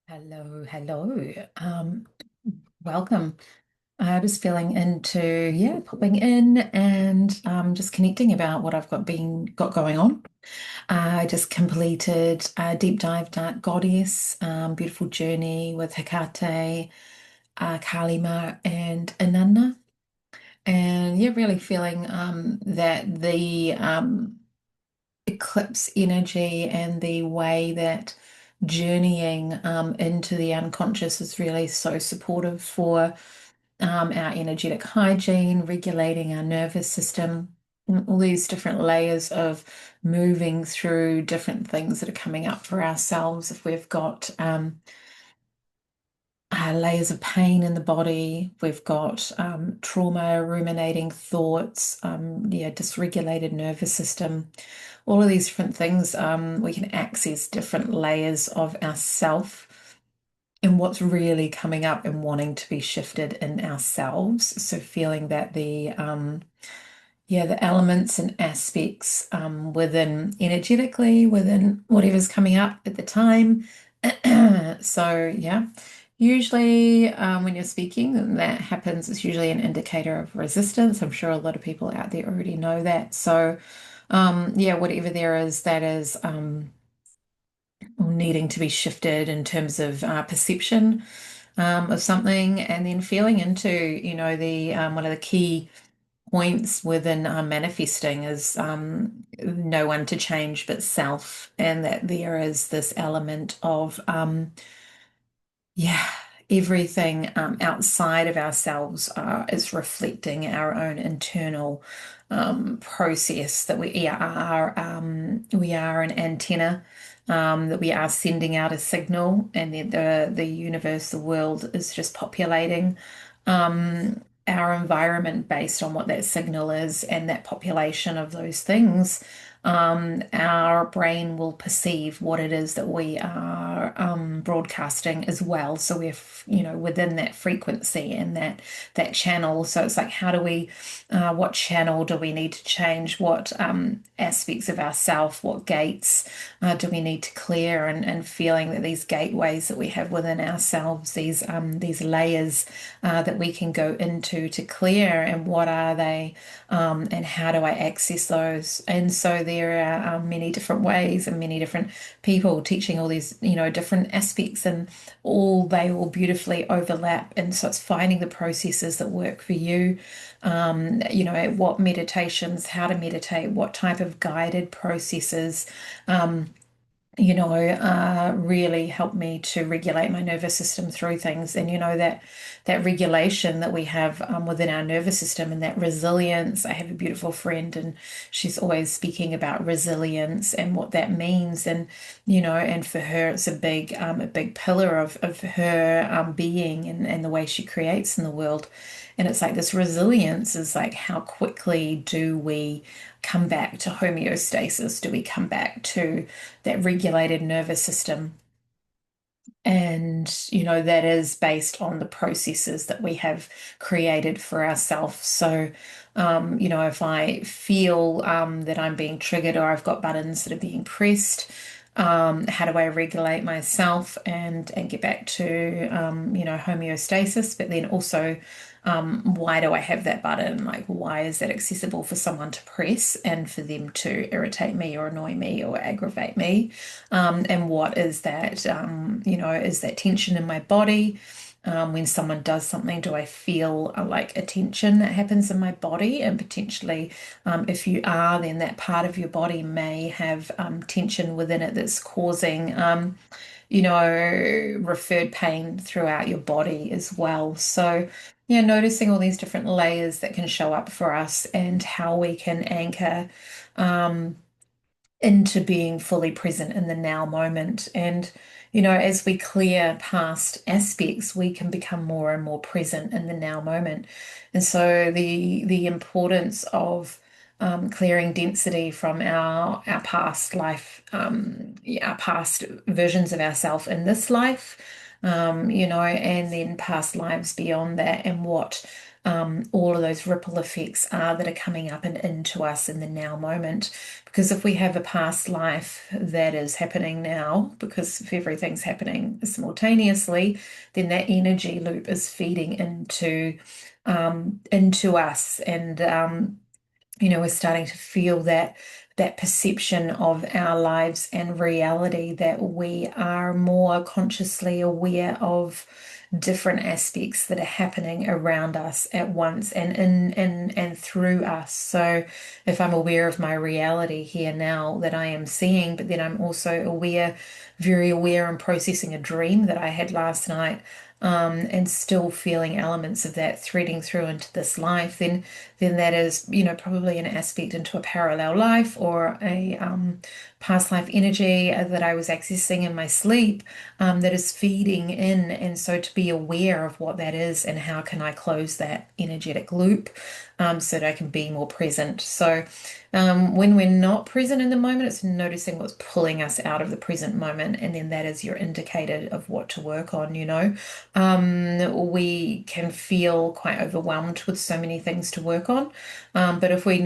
Hello, hello. Welcome. I was feeling into, popping in and just connecting about what I've got going on. I just completed a deep dive Dark Goddess, beautiful journey with Hecate, Kalima, and Inanna. And yeah, really feeling that the eclipse energy and the way that journeying into the unconscious is really so supportive for our energetic hygiene, regulating our nervous system, and all these different layers of moving through different things that are coming up for ourselves. If we've got layers of pain in the body, we've got trauma, ruminating thoughts, dysregulated nervous system, all of these different things, we can access different layers of ourself and what's really coming up and wanting to be shifted in ourselves. So feeling that the elements and aspects within energetically, within whatever's coming up at the time. So yeah, usually when you're speaking, that happens. It's usually an indicator of resistance. I'm sure a lot of people out there already know that. So yeah, whatever there is that is needing to be shifted in terms of perception of something, and then feeling into, the one of the key points within manifesting is no one to change but self, and that there is this element of yeah, everything outside of ourselves is reflecting our own internal process, that we are an antenna, that we are sending out a signal, and that the universe, the world is just populating our environment based on what that signal is, and that population of those things. Our brain will perceive what it is that we are broadcasting as well. So we're, within that frequency and that channel. So it's like, what channel do we need to change? What aspects of ourself, what gates do we need to clear? And feeling that these gateways that we have within ourselves, these layers that we can go into to clear, and what are they? And how do I access those? And so there are many different ways and many different people teaching all these, different aspects, and they all beautifully overlap. And so it's finding the processes that work for you. What meditations, how to meditate, what type of guided processes. Really helped me to regulate my nervous system through things. And that regulation that we have within our nervous system, and that resilience. I have a beautiful friend, and she's always speaking about resilience and what that means. And for her, it's a big pillar of her being, and the way she creates in the world. And it's like this resilience is like, how quickly do we come back to homeostasis? Do we come back to that regulated nervous system? And, that is based on the processes that we have created for ourselves. So, if I feel that I'm being triggered, or I've got buttons that are being pressed, how do I regulate myself and get back to, homeostasis? But then also, why do I have that button? Like, why is that accessible for someone to press and for them to irritate me or annoy me or aggravate me? And what is that? Is that tension in my body? When someone does something, do I feel like a tension that happens in my body? And potentially, if you are, then that part of your body may have tension within it that's causing, referred pain throughout your body as well. So, yeah, noticing all these different layers that can show up for us, and how we can anchor. Um, into being fully present in the now moment. And, as we clear past aspects, we can become more and more present in the now moment. And so the importance of clearing density from our past life, our past versions of ourselves in this life, and then past lives beyond that, and what all of those ripple effects are that are coming up and into us in the now moment. Because if we have a past life that is happening now, because if everything's happening simultaneously, then that energy loop is feeding into us, and we're starting to feel that perception of our lives and reality, that we are more consciously aware of different aspects that are happening around us at once and in and through us. So if I'm aware of my reality here now that I am seeing, but then I'm also aware, very aware and processing a dream that I had last night, and still feeling elements of that threading through into this life, then that is, probably an aspect into a parallel life, or a past life energy that I was accessing in my sleep, that is feeding in. And so to be aware of what that is and how can I close that energetic loop, so that I can be more present. So when we're not present in the moment, it's noticing what's pulling us out of the present moment, and then that is your indicator of what to work on. We can feel quite overwhelmed with so many things to work on. But if we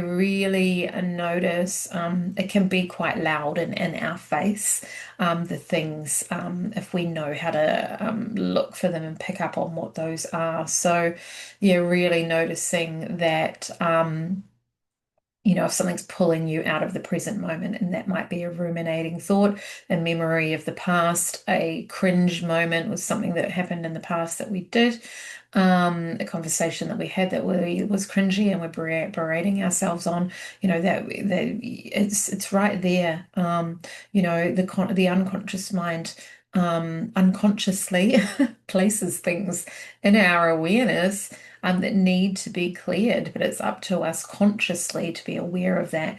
really notice, it can be quite loud and in our face, the things, if we know how to look for them and pick up on what those are. So, yeah, really noticing that. If something's pulling you out of the present moment, and that might be a ruminating thought, a memory of the past, a cringe moment with something that happened in the past that we did, a conversation that we had that was cringy and we're berating ourselves on, that it's right there. The unconscious mind unconsciously places things in our awareness, that need to be cleared, but it's up to us consciously to be aware of that,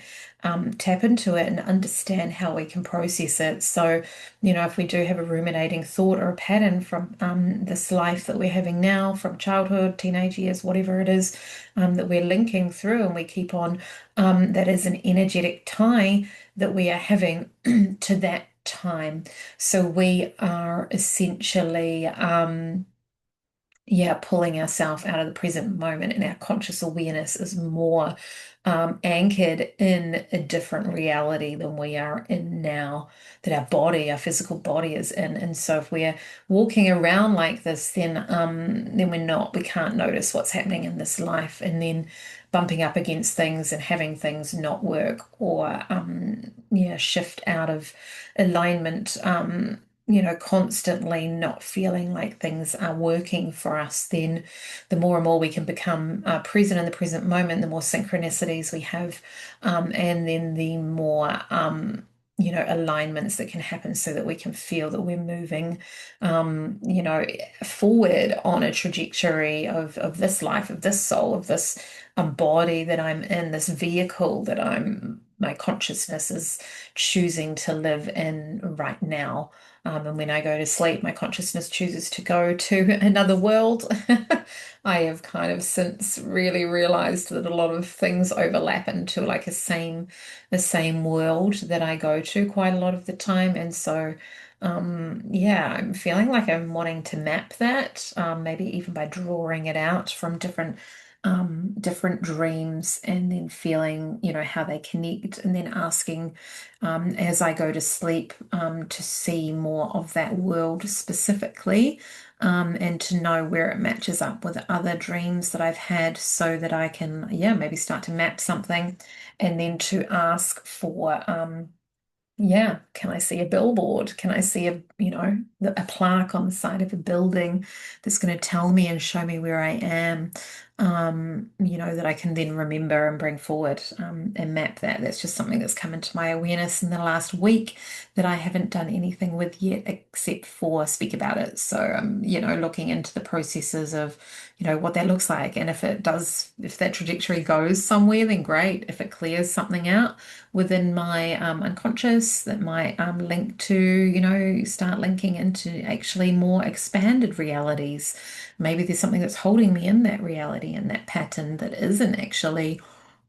tap into it and understand how we can process it. So, if we do have a ruminating thought or a pattern from this life that we're having now, from childhood, teenage years, whatever it is, that we're linking through, and we keep on, that is an energetic tie that we are having to that time. So we are essentially, yeah, pulling ourselves out of the present moment, and our conscious awareness is more anchored in a different reality than we are in now, that our physical body is in. And so if we're walking around like this, then we can't notice what's happening in this life, and then bumping up against things and having things not work, or yeah, shift out of alignment, constantly not feeling like things are working for us. Then the more and more we can become present in the present moment, the more synchronicities we have, and then the more, alignments that can happen, so that we can feel that we're moving, forward on a trajectory of this life, of this soul, of this body that I'm in, this vehicle that my consciousness is choosing to live in right now. And when I go to sleep, my consciousness chooses to go to another world. I have kind of since really realized that a lot of things overlap into like the same world that I go to quite a lot of the time. And so, yeah, I'm feeling like I'm wanting to map that, maybe even by drawing it out from different dreams, and then feeling, how they connect, and then asking, as I go to sleep, to see more of that world specifically, and to know where it matches up with other dreams that I've had, so that I can, yeah, maybe start to map something, and then to ask for, yeah, can I see a billboard? Can I see a plaque on the side of a building that's going to tell me and show me where I am, that I can then remember and bring forward, and map that. That's just something that's come into my awareness in the last week that I haven't done anything with yet, except for speak about it. So, looking into the processes of, what that looks like. And if that trajectory goes somewhere, then great. If it clears something out within my unconscious that might link to, start linking into actually more expanded realities. Maybe there's something that's holding me in that reality and that pattern that isn't actually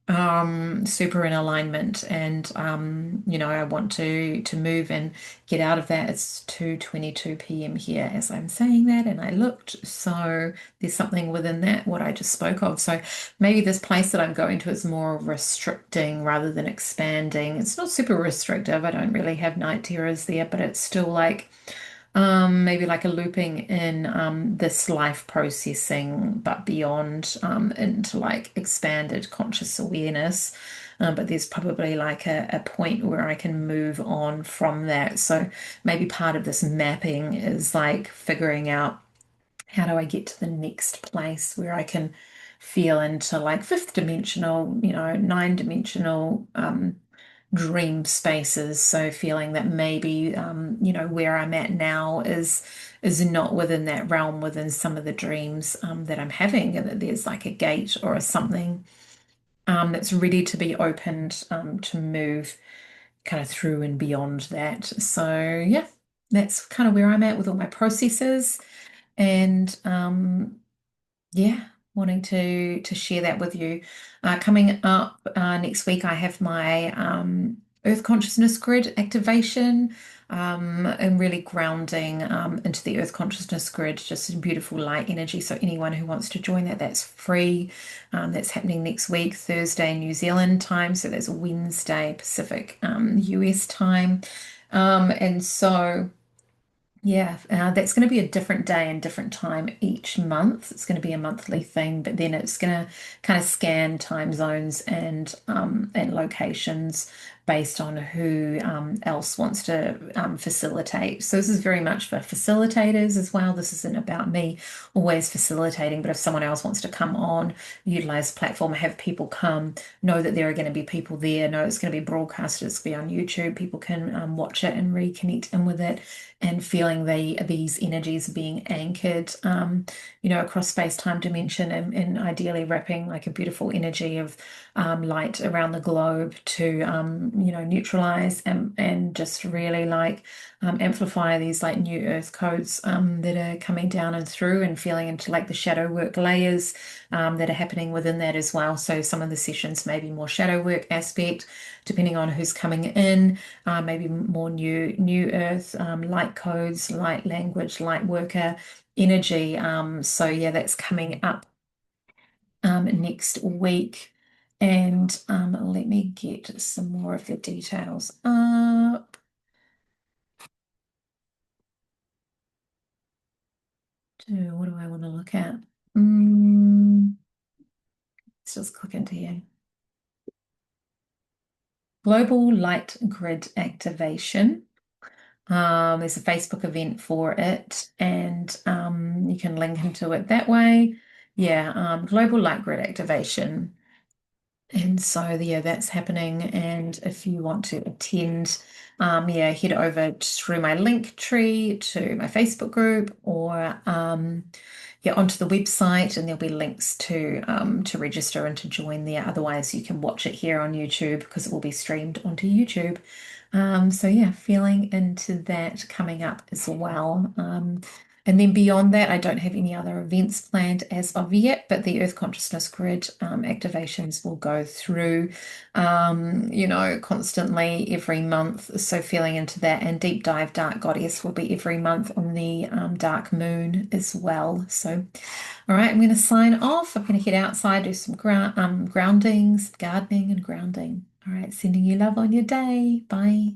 super in alignment, and I want to move and get out of that. It's 2:22 p.m. here as I'm saying that, and I looked, so there's something within that what I just spoke of. So maybe this place that I'm going to is more restricting rather than expanding. It's not super restrictive. I don't really have night terrors there, but it's still like maybe like a looping in this life processing, but beyond into like expanded conscious awareness. But there's probably like a point where I can move on from that. So maybe part of this mapping is like figuring out how do I get to the next place where I can feel into like fifth dimensional, nine dimensional dream spaces. So feeling that maybe where I'm at now is not within that realm within some of the dreams that I'm having, and that there's like a gate or a something that's ready to be opened to move kind of through and beyond that. So yeah, that's kind of where I'm at with all my processes. And yeah, wanting to share that with you. Coming up next week, I have my Earth Consciousness Grid activation, and really grounding into the Earth Consciousness Grid, just in beautiful light energy. So anyone who wants to join that, that's free. That's happening next week, Thursday New Zealand time. So that's Wednesday Pacific US time. And so. Yeah, that's going to be a different day and different time each month. It's going to be a monthly thing, but then it's going to kind of scan time zones and locations based on who else wants to facilitate. So this is very much for facilitators as well. This isn't about me always facilitating, but if someone else wants to come on, utilize the platform, have people come, know that there are going to be people there, know it's going to be broadcasted, it's going to be on YouTube. People can watch it and reconnect in with it and feeling these energies being anchored, across space-time dimension, and ideally wrapping like a beautiful energy of light around the globe to, neutralize and just really like amplify these like new earth codes that are coming down and through, and feeling into like the shadow work layers that are happening within that as well. So some of the sessions may be more shadow work aspect, depending on who's coming in, maybe more new earth, light codes, light language, light worker energy. So yeah, that's coming up next week. And let me get some more of the details up. What do I want to look at? Let's just click into here. Global Light Grid Activation. There's a Facebook event for it, and you can link into it that way. Yeah, Global Light Grid Activation. And so, yeah, that's happening. And if you want to attend, yeah, head over through my link tree to my Facebook group, or yeah, onto the website, and there'll be links to register and to join there. Otherwise, you can watch it here on YouTube because it will be streamed onto YouTube. So yeah, feeling into that coming up as well. And then beyond that, I don't have any other events planned as of yet, but the Earth Consciousness Grid activations will go through, constantly every month. So feeling into that, and Deep Dive Dark Goddess will be every month on the dark moon as well. So, all right, I'm going to sign off. I'm going to head outside, do some groundings, gardening and grounding. All right, sending you love on your day. Bye.